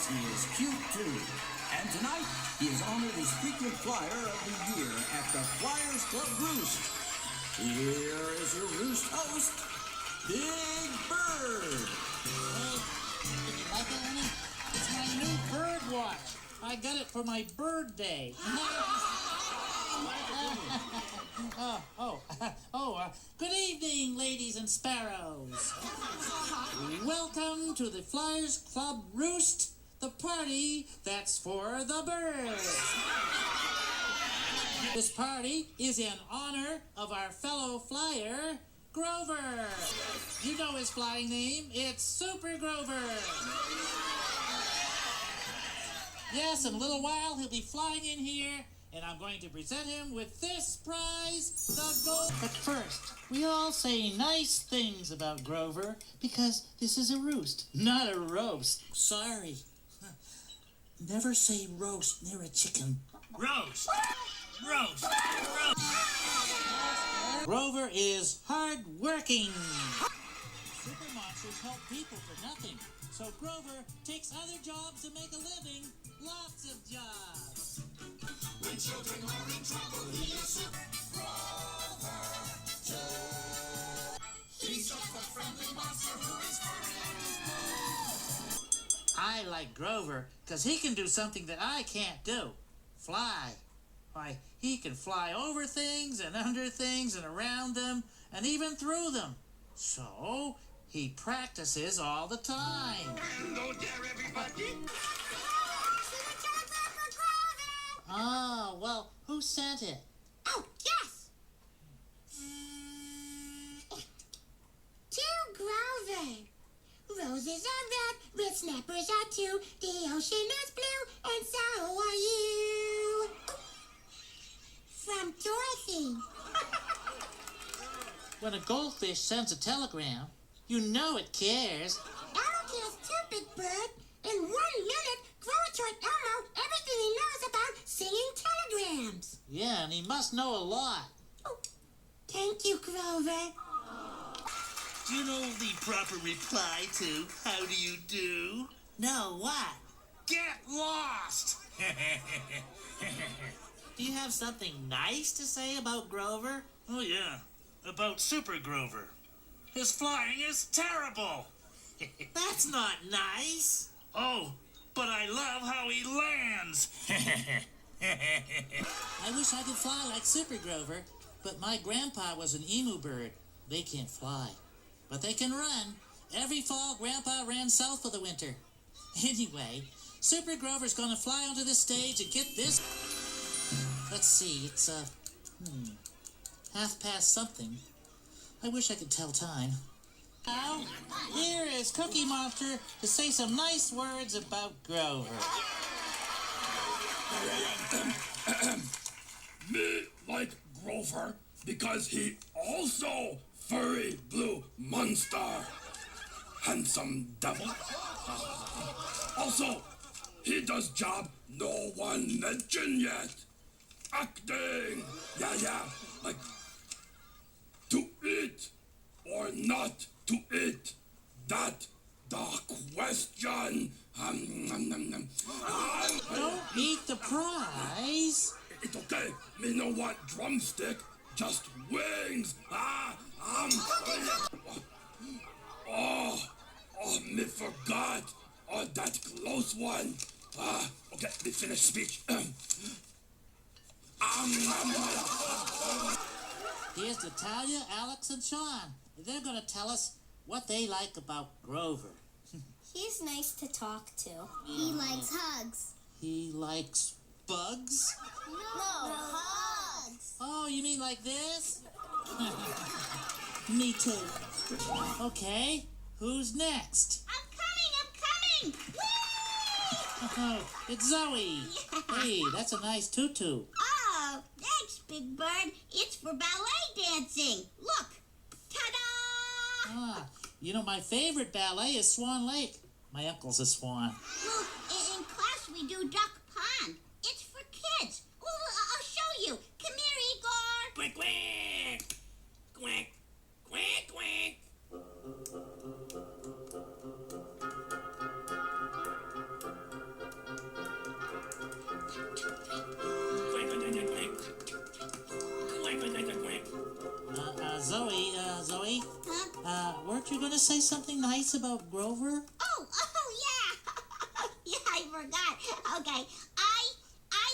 Yes, he is cute too. And tonight, he is honored as frequent flyer of the year at the Flyers Club Roost. Here is your Roost host, Big Bird. Hey, did you like it, honey? It's my new bird watch. I got it for my birthday. Good evening, ladies and sparrows. Welcome to the Flyers Club Roost, the party that's for the birds. This party is in honor of our fellow flyer, Grover. You know his flying name. It's Super Grover. Yes, in a little while he'll be flying in here, and I'm going to present him with this prize, the gold. But first, we all say nice things about Grover because this is a roost, not a roast. Sorry. Never say roast near a chicken. Roast! Roast! Roast! Grover is hard-working. Super monsters help people for nothing, so Grover takes other jobs to make a living. Lots of jobs. When children are in trouble, he is Super Grover too. He's just a friendly monster who is furry. I like Grover because he can do something that I can't do. Fly. Why, he can fly over things and under things and around them and even through them. So, he practices all the time. Hello there, everybody. Oh, well, who sent it? Oh, yes! To Grover. Roses are red, red snappers are too. The ocean is blue, and so are you. From Dorothy. When a goldfish sends a telegram, you know it cares. Elmo cares too, Big Bird. In 1 minute, Grover taught Elmo everything he knows about singing telegrams. Yeah, and he must know a lot. Oh, thank you, Grover. Do you know the proper reply to how do you do? No, what? Get lost! Do you have something nice to say about Grover? Oh yeah, about Super Grover. His flying is terrible! That's not nice. Oh, but I love how he lands! I wish I could fly like Super Grover, but my grandpa was an emu bird. They can't fly, but they can run. Every fall, Grandpa ran south for the winter. Anyway, Super Grover's gonna fly onto this stage and get this. Let's see, it's 1:30 something. I wish I could tell time. Now, here is Cookie Monster to say some nice words about Grover. Me like Grover because he also furry blue monster. Handsome devil. Also, he does job no one mentioned yet. Acting. Yeah. Like to eat or not to eat. That the question. Don't eat the prize. It's okay. Me no want drumstick, just wings. Me forgot. Oh, that close one. Okay, me finish speech. Here's Natalia, Alex, and Sean. They're going to tell us what they like about Grover. He's nice to talk to. He likes hugs. He likes bugs? No, hugs. Oh, you mean like this? Me too. Okay, who's next? I'm coming! Whee! Oh, it's Zoe. Hey, that's a nice tutu. Oh, thanks, Big Bird. It's for ballet dancing. Look. Ta-da! Ah, you know, my favorite ballet is Swan Lake. My uncle's a swan. Well, in class we do Duck Pond. It's for kids. Well, I'll show you. Come here, Igor. Quack, quack! Quack, quack, quack! say something nice about Grover? Oh, yeah. Yeah, I forgot. Okay, I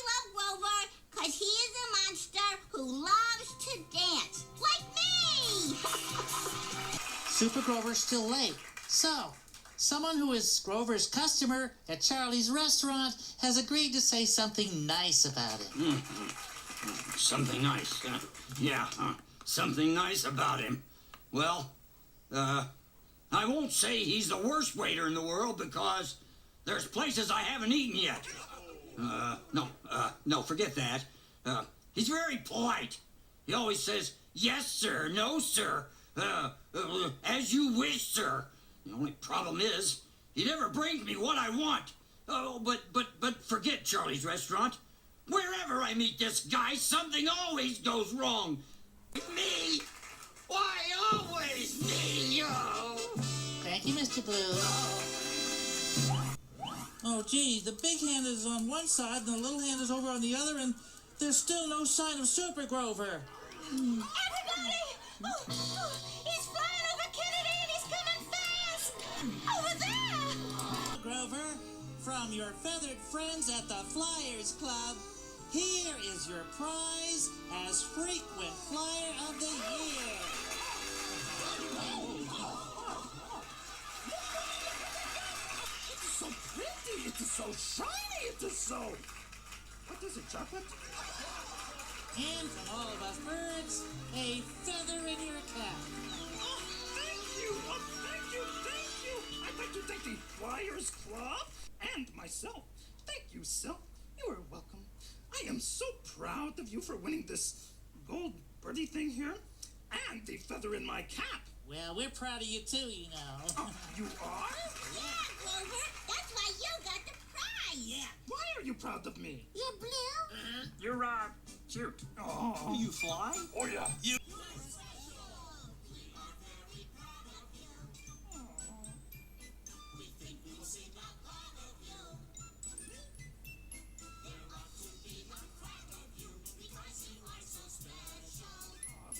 love Grover because he is a monster who loves to dance. Like me! Super Grover's still late. So, someone who is Grover's customer at Charlie's restaurant has agreed to say something nice about him. Something nice, huh? Yeah, something nice about him. Well, I won't say he's the worst waiter in the world because there's places I haven't eaten yet. No, forget that. He's very polite. He always says, yes, sir, no, sir, as you wish, sir. The only problem is, he never brings me what I want. Oh, but forget Charlie's restaurant. Wherever I meet this guy, something always goes wrong. Me? Why always me? Oh. Thank you, Mr. Blue. Oh, gee, the big hand is on one side and the little hand is over on the other, and there's still no sign of Super Grover. Everybody! Oh, he's flying over Kennedy and he's coming fast! Over there! Grover, from your feathered friends at the Flyers Club, here is your prize as Frequent Flyer of the Year. It is so pretty, it is so shiny, it is so... What is it, chocolate? And from all of us birds, a feather in your cap. Oh, thank you! Oh, thank you, thank you! I'd like to thank the Flyers Club and myself. Thank you, Silk. You are welcome. I am so proud of you for winning this gold birdie thing here and the feather in my cap. Well, we're proud of you too, you know. Oh, you are? Yeah, Grover, that's why you got the prize! Yeah. Why are you proud of me? You're blue? You're, cute. Oh. You fly? Oh, yeah. You...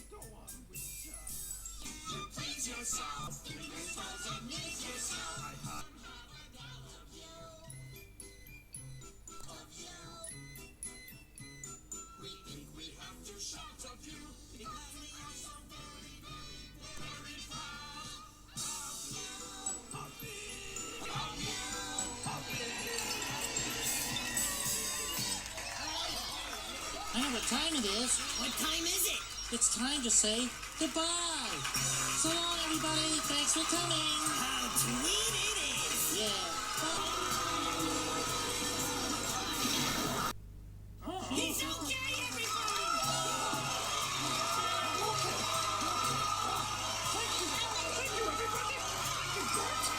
Go on with You please yourself, you toes and knees yourself. We think we have to shout of you because we are so very, very, very proud of you. I know what time it is. What time is it? It's time to say goodbye. So long, everybody. Thanks for coming. How sweet it is! Yeah. Bye. He's okay, everybody! Thank you, everybody. Thank you, Bert.